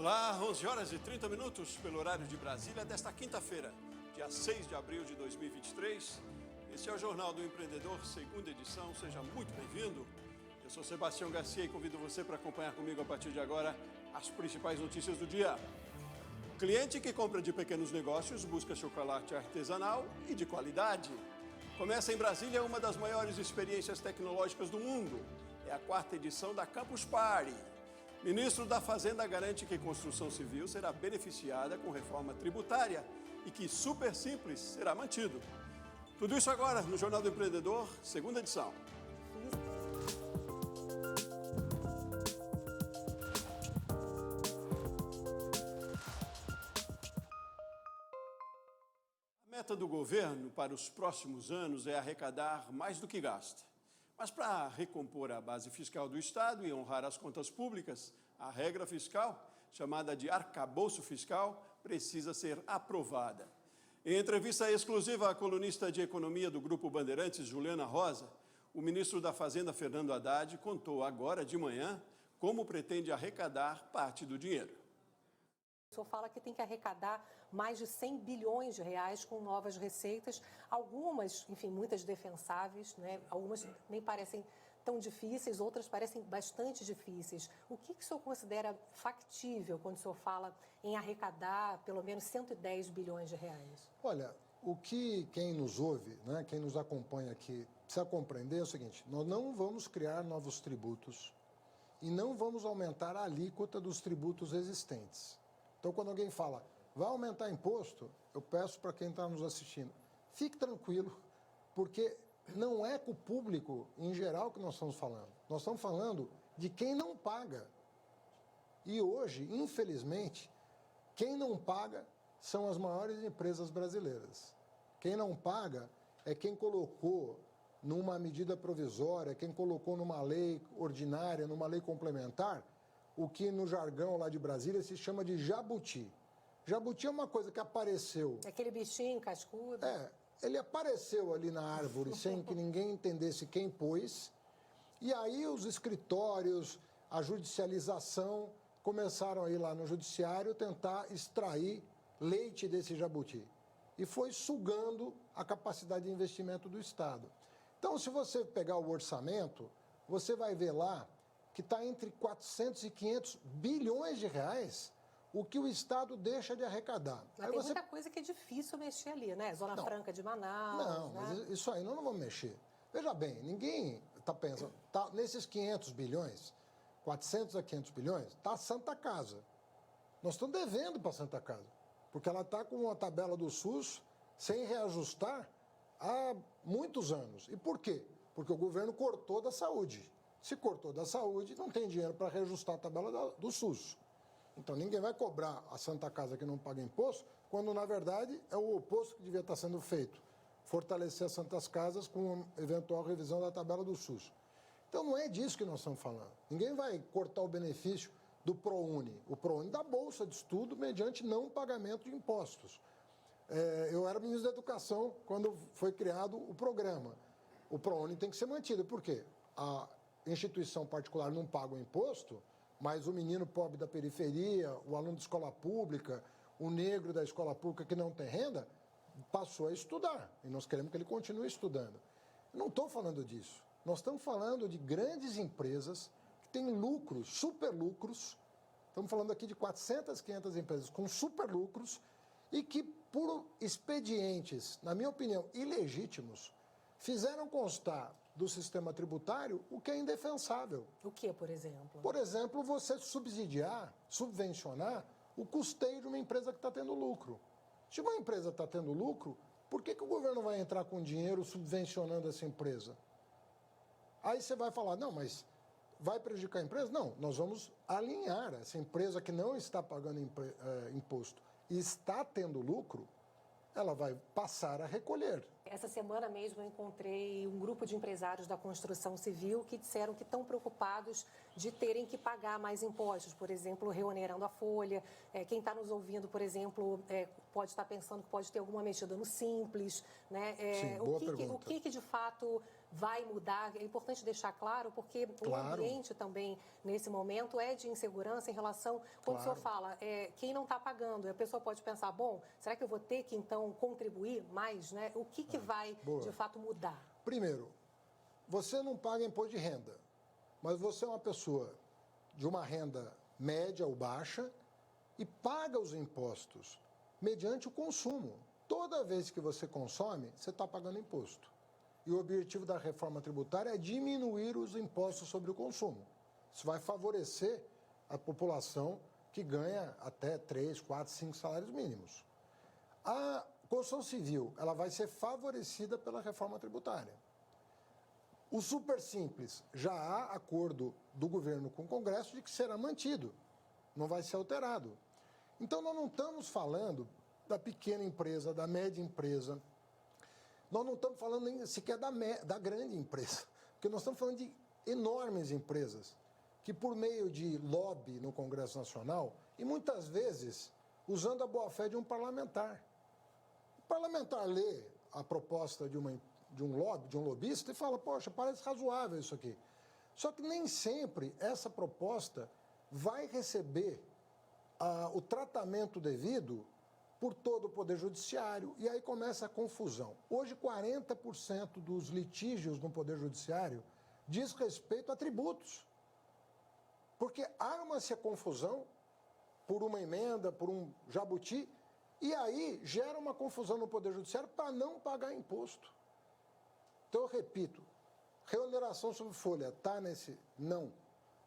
Olá, 11 horas e 30 minutos pelo horário de Brasília desta quinta-feira, dia 6 de abril de 2023. Esse é o Jornal do Empreendedor, segunda edição. Seja muito bem-vindo. Eu sou Sebastião Garcia e convido você para acompanhar comigo a partir de agora as principais notícias do dia. Cliente que compra de pequenos negócios busca chocolate artesanal e de qualidade. Começa em Brasília uma das maiores experiências tecnológicas do mundo. É a 4ª edição da Campus Party. Ministro da Fazenda garante que construção civil será beneficiada com reforma tributária e que Super Simples será mantido. Tudo isso agora no Jornal do Empreendedor, segunda edição. A meta do governo para os próximos anos é arrecadar mais do que gasta. Mas para recompor a base fiscal do Estado e honrar as contas públicas, a regra fiscal, chamada de arcabouço fiscal, precisa ser aprovada. Em entrevista exclusiva à colunista de economia do Grupo Bandeirantes, Juliana Rosa, o ministro da Fazenda, Fernando Haddad, contou agora de manhã como pretende arrecadar parte do dinheiro. O senhor fala que tem que arrecadar mais de 100 bilhões de reais com novas receitas, algumas, enfim, muitas defensáveis, né? Algumas nem parecem tão difíceis, outras parecem bastante difíceis. O que o senhor considera factível quando o senhor fala em arrecadar pelo menos 110 bilhões de reais? Olha, o que quem nos ouve, né, quem nos acompanha aqui, precisa compreender é o seguinte: nós não vamos criar novos tributos e não vamos aumentar a alíquota dos tributos existentes. Então, quando alguém fala, vai aumentar imposto, eu peço para quem está nos assistindo, fique tranquilo, porque não é com o público em geral que nós estamos falando. Nós estamos falando de quem não paga. E hoje, infelizmente, quem não paga são as maiores empresas brasileiras. Quem não paga é quem colocou numa medida provisória, quem colocou numa lei ordinária, numa lei complementar, o que no jargão lá de Brasília se chama de jabuti. Jabuti é uma coisa que apareceu... Aquele bichinho cascudo. Ele apareceu ali na árvore sem que ninguém entendesse quem pôs. E aí os escritórios, a judicialização, começaram a ir lá no judiciário tentar extrair leite desse jabuti. E foi sugando a capacidade de investimento do Estado. Então, se você pegar o orçamento, você vai ver lá que está entre 400 e 500 bilhões de reais o que o Estado deixa de arrecadar. Mas tem muita coisa que é difícil mexer ali, né? Zona Franca de Manaus. Não, né? Mas isso aí nós não vamos mexer. Veja bem, ninguém está pensando... nesses 500 bilhões, 400 a 500 bilhões, está a Santa Casa. Nós estamos devendo para a Santa Casa, porque ela está com uma tabela do SUS sem reajustar há muitos anos. E por quê? Porque o governo cortou da saúde. Se cortou da saúde, não tem dinheiro para reajustar a tabela do SUS. Então, ninguém vai cobrar a Santa Casa que não paga imposto, quando, na verdade, é o oposto que devia estar sendo feito. Fortalecer as Santas Casas com uma eventual revisão da tabela do SUS. Então, não é disso que nós estamos falando. Ninguém vai cortar o benefício do ProUni. O ProUni dá bolsa de estudo mediante não pagamento de impostos. Eu era ministro da Educação quando foi criado o programa. O ProUni tem que ser mantido. Por quê? A instituição particular não paga o imposto, mas o menino pobre da periferia, o aluno de escola pública, o negro da escola pública que não tem renda, passou a estudar. E nós queremos que ele continue estudando. Eu não estou falando disso. Nós estamos falando de grandes empresas que têm lucros, super lucros. Estamos falando aqui de 400, 500 empresas com super lucros e que, por expedientes, na minha opinião, ilegítimos, fizeram constar do sistema tributário o que é indefensável. O que, por exemplo? Por exemplo, você subsidiar, subvencionar o custeio de uma empresa que está tendo lucro. Se uma empresa está tendo lucro, por que o governo vai entrar com dinheiro subvencionando essa empresa? Aí você vai falar, não, mas vai prejudicar a empresa? Não, nós vamos alinhar essa empresa que não está pagando imposto e está tendo lucro, ela vai passar a recolher. Essa semana mesmo eu encontrei um grupo de empresários da construção civil que disseram que estão preocupados de terem que pagar mais impostos, por exemplo, reonerando a folha. Quem está nos ouvindo, por exemplo, pode estar pensando que pode ter alguma mexida no Simples. Né? Sim, boa pergunta. O que de fato vai mudar? É importante deixar claro, porque o ambiente também, nesse momento, é de insegurança em relação, quando o senhor fala, quem não está pagando, a pessoa pode pensar, bom, será que eu vou ter que, então, contribuir mais, né? O que vai, de fato, mudar? Primeiro, você não paga imposto de renda, mas você é uma pessoa de uma renda média ou baixa e paga os impostos mediante o consumo. Toda vez que você consome, você está pagando imposto. E o objetivo da reforma tributária é diminuir os impostos sobre o consumo. Isso vai favorecer a população que ganha até 3, 4, 5 salários mínimos. A construção civil, ela vai ser favorecida pela reforma tributária. O super simples, já há acordo do governo com o Congresso de que será mantido, não vai ser alterado. Então, nós não estamos falando da pequena empresa, da média empresa, nós não estamos falando nem sequer da grande empresa, porque nós estamos falando de enormes empresas que, por meio de lobby no Congresso Nacional, e muitas vezes usando a boa-fé de um parlamentar. O parlamentar lê a proposta de um lobista e fala, poxa, parece razoável isso aqui. Só que nem sempre essa proposta vai receber o tratamento devido por todo o Poder Judiciário, e aí começa a confusão. Hoje, 40% dos litígios no Poder Judiciário diz respeito a tributos. Porque arma-se a confusão por uma emenda, por um jabuti, e aí gera uma confusão no Poder Judiciário para não pagar imposto. Então, eu repito, reoneração sobre folha, está nesse? Não.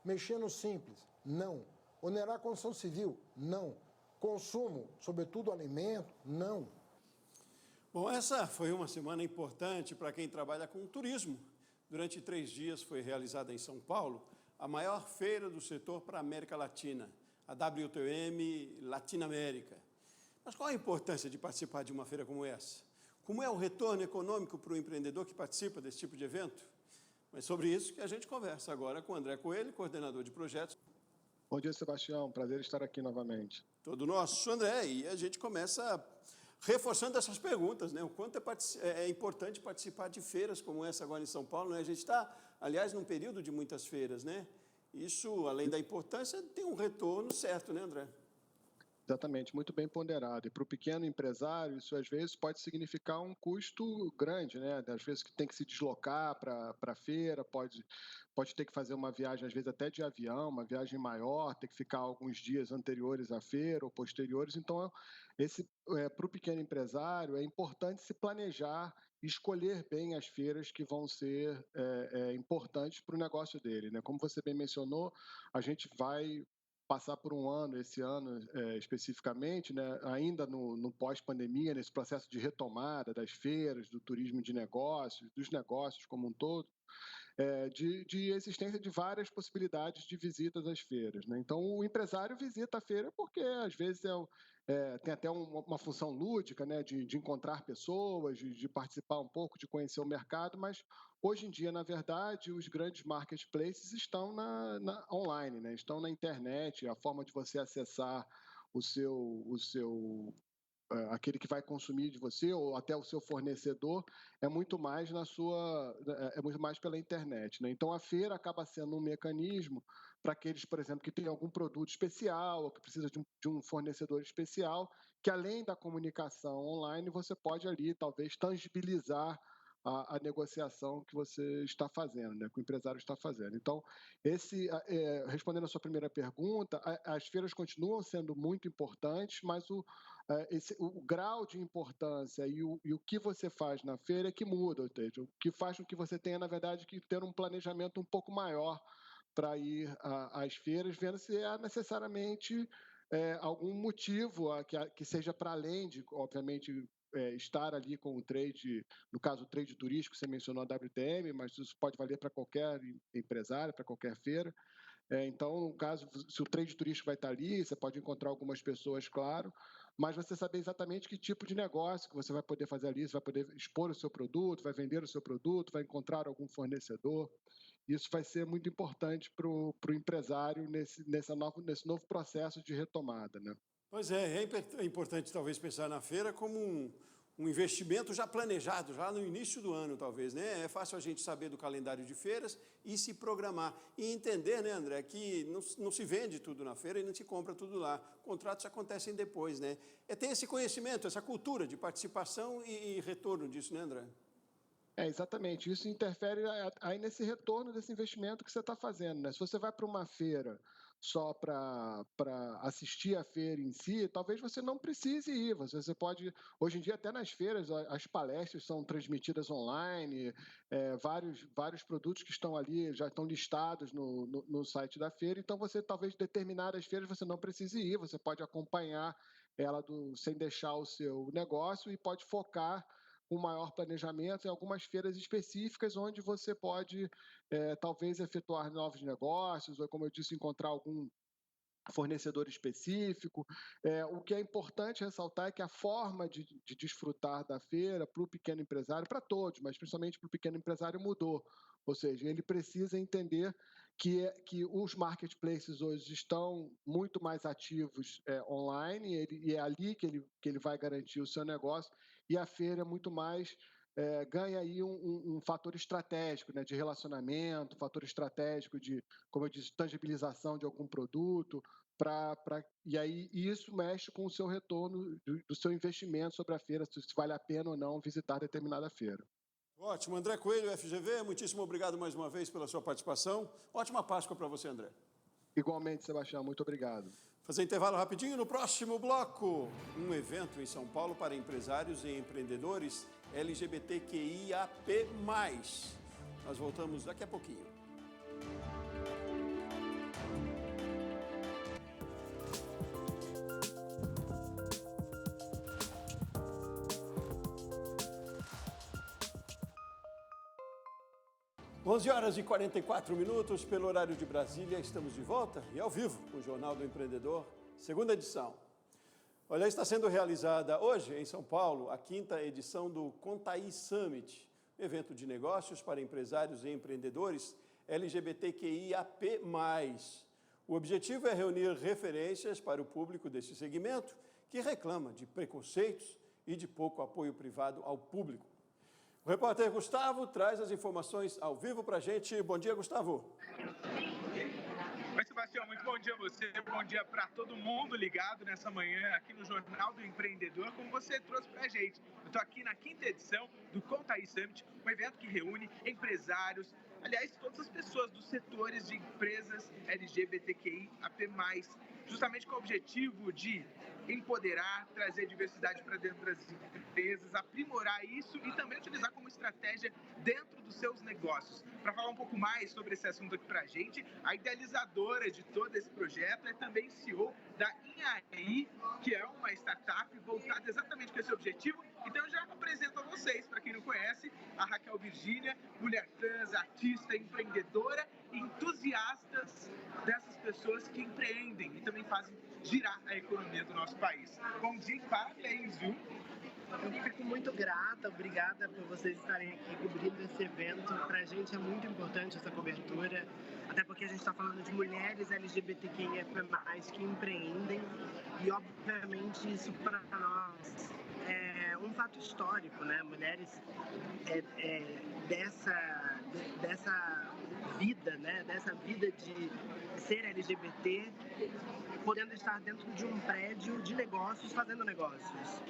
Mexer no simples? Não. Onerar a construção civil? Não. Consumo, sobretudo alimento? Não. Bom, essa foi uma semana importante para quem trabalha com turismo. Durante 3 dias foi realizada em São Paulo a maior feira do setor para a América Latina, a WTM Latinoamérica. Mas qual a importância de participar de uma feira como essa? Como é o retorno econômico para o empreendedor que participa desse tipo de evento? Mas sobre isso que a gente conversa agora com o André Coelho, coordenador de projetos. Bom dia, Sebastião. Prazer estar aqui novamente. Todo nosso, André, e a gente começa reforçando essas perguntas, né? O quanto é importante participar de feiras como essa agora em São Paulo, né? A gente está, aliás, num período de muitas feiras, né? Isso, além da importância, tem um retorno certo, né, André? Exatamente, muito bem ponderado. E para o pequeno empresário, isso às vezes pode significar um custo grande, né? Às vezes que tem que se deslocar para a feira, pode ter que fazer uma viagem, às vezes até de avião, uma viagem maior, ter que ficar alguns dias anteriores à feira ou posteriores. Então, para o pequeno empresário, é importante se planejar e escolher bem as feiras que vão ser importantes para o negócio dele, né? Como você bem mencionou, a gente vai passar por um ano, esse ano especificamente, né, ainda no pós-pandemia, nesse processo de retomada das feiras, do turismo de negócios, dos negócios como um todo, de existência de várias possibilidades de visitas às feiras, né? Então, o empresário visita a feira porque, às vezes, tem até uma função lúdica, né, de encontrar pessoas, de participar um pouco, de conhecer o mercado, mas, hoje em dia, na verdade, os grandes marketplaces estão online, né? Estão na internet, a forma de você acessar aquele que vai consumir de você ou até o seu fornecedor é muito mais pela internet, né? Então a feira acaba sendo um mecanismo para aqueles, por exemplo, que têm algum produto especial ou que precisa de um fornecedor especial, que além da comunicação online você pode ali talvez tangibilizar a negociação que você está fazendo, né, que o empresário está fazendo. Então, respondendo a sua primeira pergunta, as feiras continuam sendo muito importantes, mas o grau de importância e o que você faz na feira é que muda, ou seja, o que faz com que você tenha, na verdade, que ter um planejamento um pouco maior para ir às feiras, vendo se há necessariamente algum motivo que seja para além de, obviamente, estar ali com o trade, no caso o trade turístico, você mencionou a WTM, mas isso pode valer para qualquer empresário, para qualquer feira. Então, no caso, se o trade turístico vai estar ali, você pode encontrar algumas pessoas, claro, mas você saber exatamente que tipo de negócio que você vai poder fazer ali, você vai poder expor o seu produto, vai vender o seu produto, vai encontrar algum fornecedor. Isso vai ser muito importante para o empresário nesse novo processo de retomada, né? Pois é importante talvez pensar na feira como um investimento já planejado, já no início do ano, talvez, né? É fácil a gente saber do calendário de feiras e se programar. E entender, né, André, que não se vende tudo na feira e não se compra tudo lá. Contratos acontecem depois, né? É ter esse conhecimento, essa cultura de participação e retorno disso, né, André? Exatamente. Isso interfere aí nesse retorno desse investimento que você está fazendo, né? Se você vai para uma feira só para assistir a feira em si, talvez você não precise ir. Você pode, hoje em dia, até nas feiras, as palestras são transmitidas online, vários produtos que estão ali já estão listados no site da feira. Então, você talvez determinadas feiras você não precise ir, você pode acompanhar ela sem deixar o seu negócio e pode focar com maior planejamento em algumas feiras específicas onde você pode, talvez, efetuar novos negócios ou, como eu disse, encontrar algum fornecedor específico. O que é importante ressaltar é que a forma de desfrutar da feira para o pequeno empresário, para todos, mas principalmente para o pequeno empresário, mudou. Ou seja, ele precisa entender que os marketplaces hoje estão muito mais ativos online e é ali que ele vai garantir o seu negócio, e a feira é muito mais ganha aí um fator estratégico, né, de relacionamento, fator estratégico de, como eu disse, tangibilização de algum produto, e aí isso mexe com o seu retorno do seu investimento sobre a feira, se vale a pena ou não visitar determinada feira. Ótimo. André Coelho, FGV, muitíssimo obrigado mais uma vez pela sua participação. Ótima Páscoa para você, André. Igualmente, Sebastião, muito obrigado. Fazer intervalo rapidinho no próximo bloco. Um evento em São Paulo para empresários e empreendedores LGBTQIAP+. Nós voltamos daqui a pouquinho. Onze horas e 44 minutos pelo horário de Brasília, estamos de volta e ao vivo com o Jornal do Empreendedor, segunda edição. Olha, está sendo realizada hoje em São Paulo a 5ª edição do Contaí Summit, evento de negócios para empresários e empreendedores LGBTQIAP+. O objetivo é reunir referências para o público desse segmento que reclama de preconceitos e de pouco apoio privado ao público. O repórter Gustavo traz as informações ao vivo para a gente. Bom dia, Gustavo. Oi, Sebastião, muito bom dia a você, bom dia para todo mundo ligado nessa manhã aqui no Jornal do Empreendedor, como você trouxe para a gente. Eu estou aqui na 5ª edição do Contaí Summit, um evento que reúne empresários, aliás, todas as pessoas dos setores de empresas LGBTQIAP+, justamente com o objetivo de empoderar, trazer diversidade para dentro das empresas, aprimorar isso e também utilizar como estratégia dentro dos seus negócios. Para falar um pouco mais sobre esse assunto aqui para a gente, a idealizadora de todo esse projeto é também CEO da Inhaí, que é uma startup voltada exatamente com esse objetivo. Então eu já apresento a vocês, para quem não conhece, a Raquel Virgínia, mulher trans, artista, empreendedora, entusiastas dessas pessoas que empreendem e também fazem girar a economia do nosso país. Bom dia e parabéns, viu? Eu fico muito grata, obrigada por vocês estarem aqui cobrindo esse evento. Para a gente é muito importante essa cobertura, até porque a gente está falando de mulheres LGBTQIA+, que empreendem e, obviamente, isso para nós é um fato histórico, né? Mulheres dessa vida, né? Dessa vida de ser LGBT, podendo estar dentro de um prédio de negócios, fazendo negócios.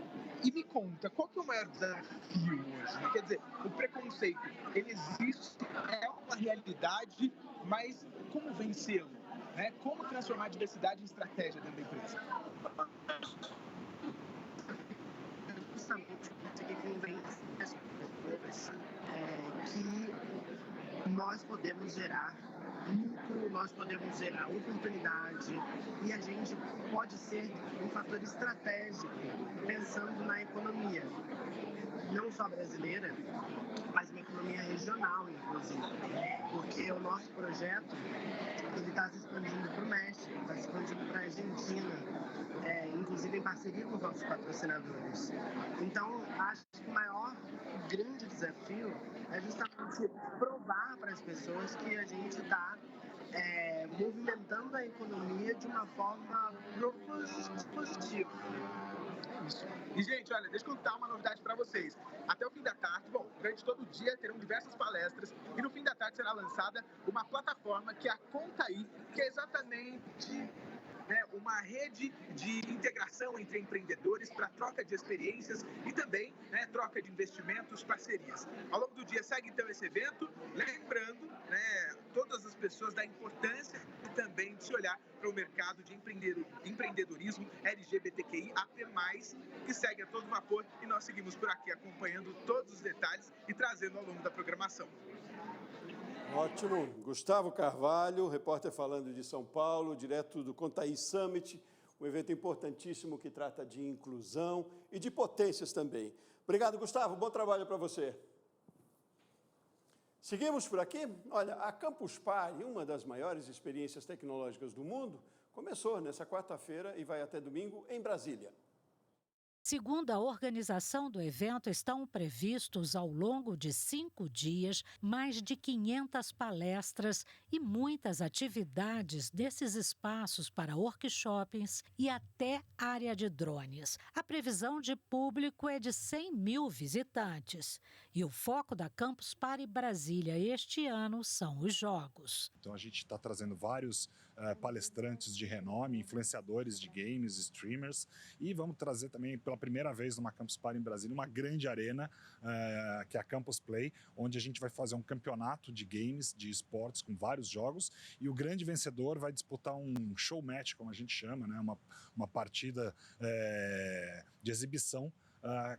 E me conta, qual que é o maior desafio hoje? Quer dizer, o preconceito, ele existe, é uma realidade, mas como vencê-lo? Né? Como transformar a diversidade em estratégia dentro da empresa? Justamente conseguir convencer as pessoas que nós podemos gerar lucro, nós podemos gerar oportunidade e a gente pode ser um fator estratégico pensando na economia, não só brasileira, mas uma economia regional, inclusive, porque o nosso projeto ele está se expandindo para o México, está se expandindo para a Argentina, inclusive em parceria com os nossos patrocinadores. Então, acho que o maior grande desafio é justamente provar para as pessoas que a gente está movimentando a economia de uma forma positiva. Isso. E, gente, olha, deixa eu contar uma novidade para vocês. Até o fim da tarde, bom, durante todo o dia terão diversas palestras e no fim da tarde será lançada uma plataforma que é a Contaí, que é exatamente uma rede de integração entre empreendedores para troca de experiências e também troca de investimentos, parcerias. Ao longo do dia segue então esse evento, lembrando todas as pessoas da importância também de se olhar para o mercado de empreendedorismo LGBTQIAP+, que segue a todo vapor, e nós seguimos por aqui acompanhando todos os detalhes e trazendo ao longo da programação. Ótimo. Gustavo Carvalho, repórter falando de São Paulo, direto do Contaí Summit, um evento importantíssimo que trata de inclusão e de potências também. Obrigado, Gustavo. Bom trabalho para você. Seguimos por aqui. Olha, a Campus Party, uma das maiores experiências tecnológicas do mundo, começou nessa quarta-feira e vai até domingo em Brasília. Segundo a organização do evento, estão previstos ao longo de 5 dias mais de 500 palestras e muitas atividades desses espaços para workshops e até área de drones. A previsão de público é de 100 mil visitantes. E o foco da Campus Party Brasília este ano são os jogos. Então a gente está trazendo vários palestrantes de renome, influenciadores de games, streamers, e vamos trazer também pela primeira vez numa Campus Party em Brasília uma grande arena, que é a Campus Play, onde a gente vai fazer um campeonato de games, de esportes com vários jogos, e o grande vencedor vai disputar um show match, como a gente chama, né? Uma partida de exibição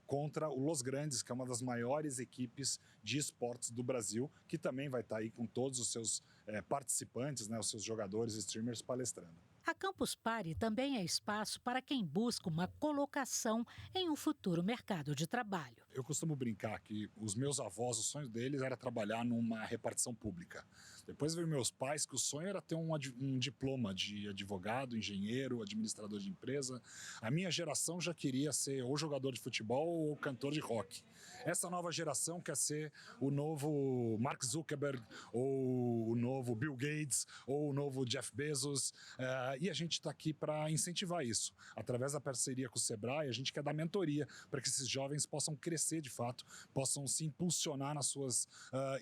contra o Los Grandes, que é uma das maiores equipes de esportes do Brasil, que também vai estar aí com todos os seus participantes, né, os seus jogadores e streamers palestrando. A Campus Party também é espaço para quem busca uma colocação em um futuro mercado de trabalho. Eu costumo brincar que os meus avós, o sonho deles era trabalhar numa repartição pública. Depois veio meus pais, que o sonho era ter um diploma de advogado, engenheiro, administrador de empresa. A minha geração já queria ser ou jogador de futebol ou cantor de rock. Essa nova geração quer ser o novo Mark Zuckerberg, ou o novo Bill Gates, ou o novo Jeff Bezos. E a gente está aqui para incentivar isso. Através da parceria com o Sebrae, a gente quer dar mentoria para que esses jovens possam crescer de fato, possam se impulsionar nas suas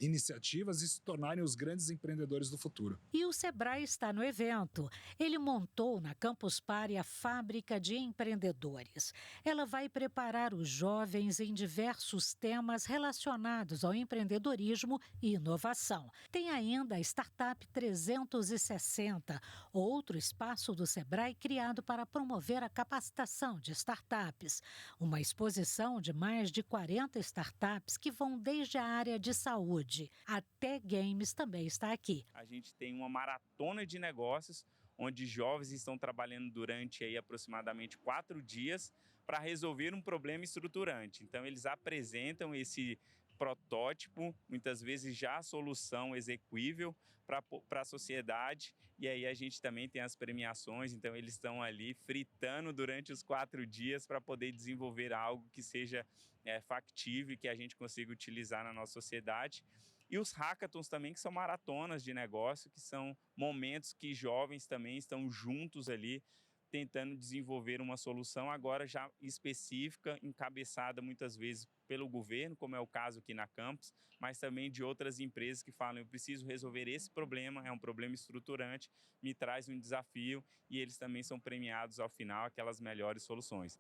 iniciativas e se tornarem os grandes empreendedores do futuro. E o Sebrae está no evento. Ele montou na Campus Party a Fábrica de Empreendedores. Ela vai preparar os jovens em diversos temas relacionados ao empreendedorismo e inovação. Tem ainda a Startup 360, outro espaço do Sebrae criado para promover a capacitação de startups. Uma exposição de mais de 40 startups que vão desde a área de saúde até games também está aqui. A gente tem uma maratona de negócios onde jovens estão trabalhando durante aproximadamente 4 dias para resolver um problema estruturante. Então, eles apresentam esse protótipo, muitas vezes já a solução execuível para a sociedade, e aí a gente também tem as premiações, então eles estão ali fritando durante os 4 dias para poder desenvolver algo que seja factível e que a gente consiga utilizar na nossa sociedade. E os hackathons também, que são maratonas de negócio, que são momentos que jovens também estão juntos ali, tentando desenvolver uma solução agora já específica, encabeçada muitas vezes pelo governo, como é o caso aqui na Campus, mas também de outras empresas que falam, eu preciso resolver esse problema, é um problema estruturante, me traz um desafio, e eles também são premiados ao final, aquelas melhores soluções.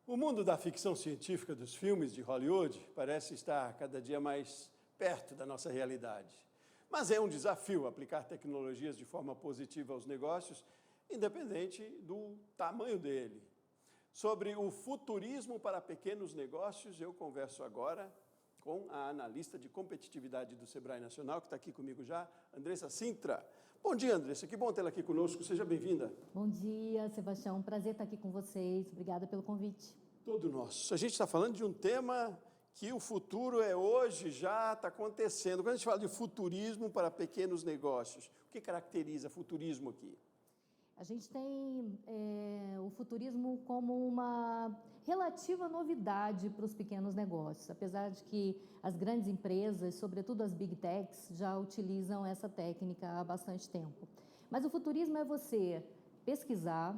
O mundo da ficção científica dos filmes de Hollywood parece estar cada dia mais perto da nossa realidade. Mas é um desafio aplicar tecnologias de forma positiva aos negócios, independente do tamanho dele. Sobre o futurismo para pequenos negócios, eu converso agora com a analista de competitividade do Sebrae Nacional, que está aqui comigo já, Andressa Sintra. Bom dia, Andressa, que bom tê-la aqui conosco, seja bem-vinda. Bom dia, Sebastião, prazer estar aqui com vocês, obrigada pelo convite. Todo nosso. A gente está falando de um tema que o futuro é hoje, já está acontecendo. Quando a gente fala de futurismo para pequenos negócios, o que caracteriza futurismo aqui? A gente tem o futurismo como uma relativa novidade para os pequenos negócios, apesar de que as grandes empresas, sobretudo as big techs, já utilizam essa técnica há bastante tempo. Mas o futurismo é você pesquisar,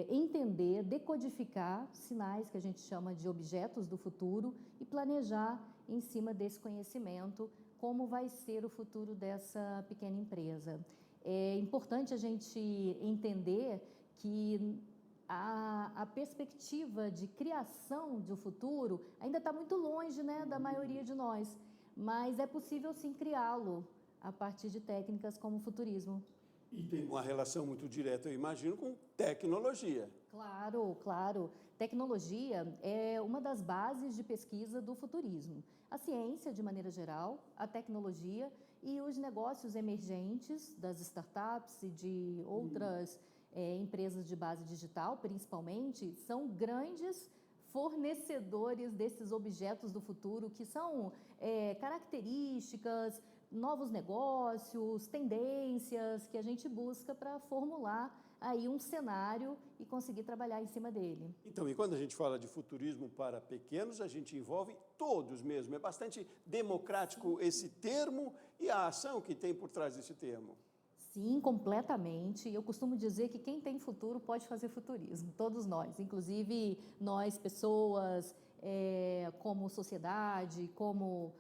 entender, decodificar sinais que a gente chama de objetos do futuro e planejar em cima desse conhecimento como vai ser o futuro dessa pequena empresa. É importante a gente entender que a perspectiva de criação do futuro ainda está muito longe, né, da maioria de nós, mas é possível sim criá-lo a partir de técnicas como o futurismo. E tem uma relação muito direta, eu imagino, com tecnologia. Claro, claro. Tecnologia é uma das bases de pesquisa do futurismo. A ciência, de maneira geral, a tecnologia e os negócios emergentes das startups e de outras empresas de base digital, principalmente, são grandes fornecedores desses objetos do futuro, que são características, novos negócios, tendências que a gente busca para formular aí um cenário e conseguir trabalhar em cima dele. Então, e quando a gente fala de futurismo para pequenos, a gente envolve todos mesmo. É bastante democrático esse termo e a ação que tem por trás desse termo. Sim, completamente. Eu costumo dizer que quem tem futuro pode fazer futurismo, todos nós, inclusive nós, pessoas, como sociedade, como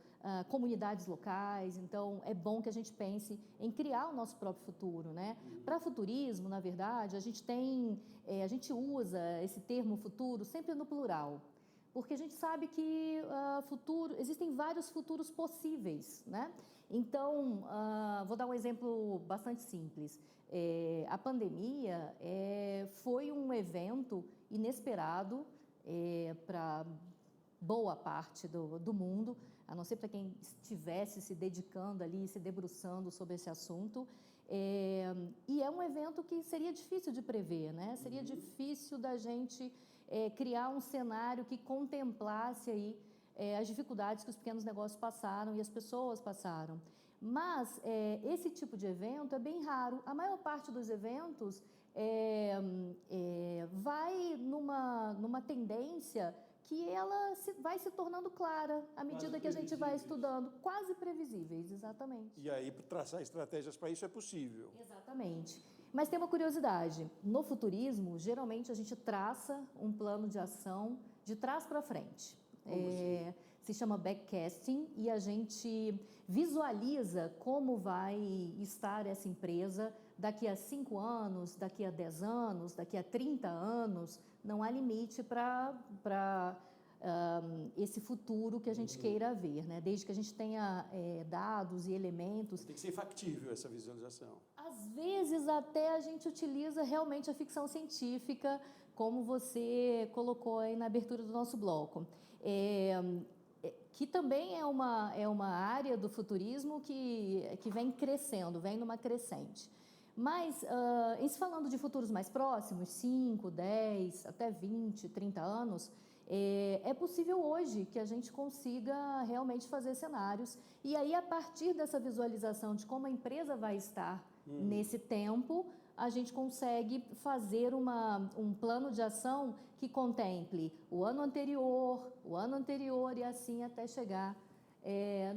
comunidades locais. Então, é bom que a gente pense em criar o nosso próprio futuro, né? Para futurismo, na verdade, a gente usa esse termo futuro sempre no plural, porque a gente sabe que existem vários futuros possíveis, né? Então, vou dar um exemplo bastante simples. A pandemia foi um evento inesperado para boa parte do mundo, a não ser para quem estivesse se dedicando ali, se debruçando sobre esse assunto. E é um evento que seria difícil de prever, né? Seria difícil da gente criar um cenário que contemplasse aí as dificuldades que os pequenos negócios passaram e as pessoas passaram. Mas esse tipo de evento é bem raro. A maior parte dos eventos vai numa tendência que ela vai se tornando clara à medida que a gente vai estudando, quase previsíveis, exatamente. E aí, traçar estratégias para isso é possível. Exatamente. Mas tem uma curiosidade, no futurismo, geralmente a gente traça um plano de ação de trás para frente. Se chama backcasting e a gente visualiza como vai estar essa empresa daqui a 5 anos, daqui a 10 anos, daqui a 30 anos. Não há limite para esse futuro que a gente queira ver, né? Desde que a gente tenha dados e elementos. Tem que ser factível essa visualização. Às vezes até a gente utiliza realmente a ficção científica, como você colocou aí na abertura do nosso bloco. Que também é uma área do futurismo que vem crescendo, vem numa crescente. Mas, em se falando de futuros mais próximos, 5, 10, até 20, 30 anos, é possível hoje que a gente consiga realmente fazer cenários. E aí, a partir dessa visualização de como a empresa vai estar nesse tempo, a gente consegue fazer um plano de ação que contemple o ano anterior e assim até chegar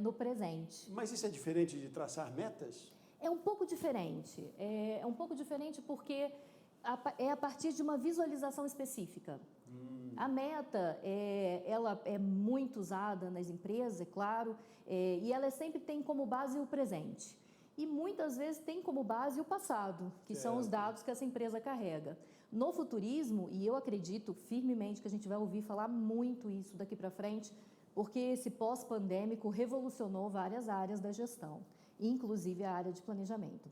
no presente. Mas isso é diferente de traçar metas? É um pouco diferente. É um pouco diferente porque é a partir de uma visualização específica. A meta, ela é muito usada nas empresas, é claro, e ela sempre tem como base o presente. E muitas vezes tem como base o passado, que são os dados que essa empresa carrega. No futurismo, e eu acredito firmemente que a gente vai ouvir falar muito isso daqui para frente, porque esse pós-pandêmico revolucionou várias áreas da gestão, inclusive a área de planejamento.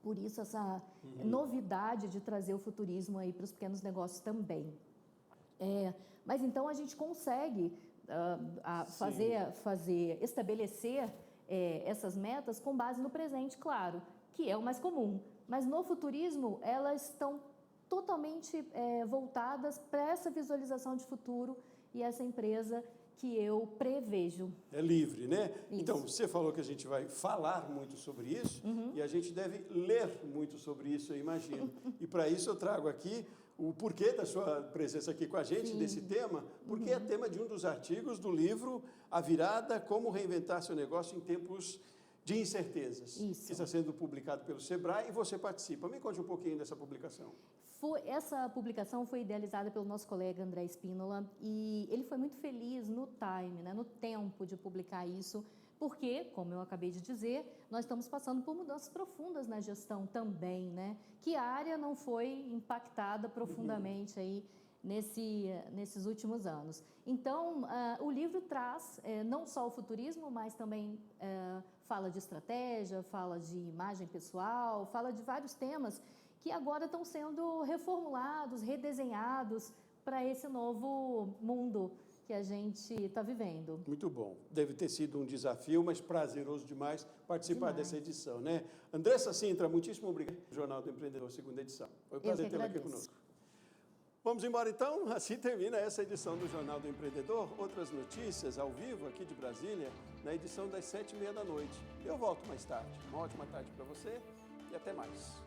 Por isso, essa novidade de trazer o futurismo aí para os pequenos negócios também. Mas então a gente consegue estabelecer essas metas com base no presente, claro, que é o mais comum. Mas no futurismo, elas estão totalmente voltadas para essa visualização de futuro e essa empresa que eu prevejo. É livre, né? Isso. Então, você falou que a gente vai falar muito sobre isso e a gente deve ler muito sobre isso, eu imagino. E para isso eu trago aqui o porquê da sua presença aqui com a gente, desse tema, porque é tema de um dos artigos do livro A Virada, Como Reinventar Seu Negócio em Tempos de Incertezas, Isso. que está sendo publicado pelo Sebrae e você participa. Me conte um pouquinho dessa publicação. Essa publicação foi idealizada pelo nosso colega André Spínola e ele foi muito feliz no time, né, no tempo de publicar isso, porque, como eu acabei de dizer, nós estamos passando por mudanças profundas na gestão também, né? Que área não foi impactada profundamente aí nesses últimos anos. Então, o livro traz não só o futurismo, mas também fala de estratégia, fala de imagem pessoal, fala de vários temas que agora estão sendo reformulados, redesenhados para esse novo mundo que a gente está vivendo. Muito bom. Deve ter sido um desafio, mas prazeroso demais participar dessa edição, né? Andressa Sintra, muitíssimo obrigado. Jornal do Empreendedor, segunda edição. Foi um prazer tê-la aqui conosco. Vamos embora então? Assim termina essa edição do Jornal do Empreendedor. Outras notícias ao vivo aqui de Brasília, na edição das 7h30 da noite. Eu volto mais tarde. Uma ótima tarde para você e até mais.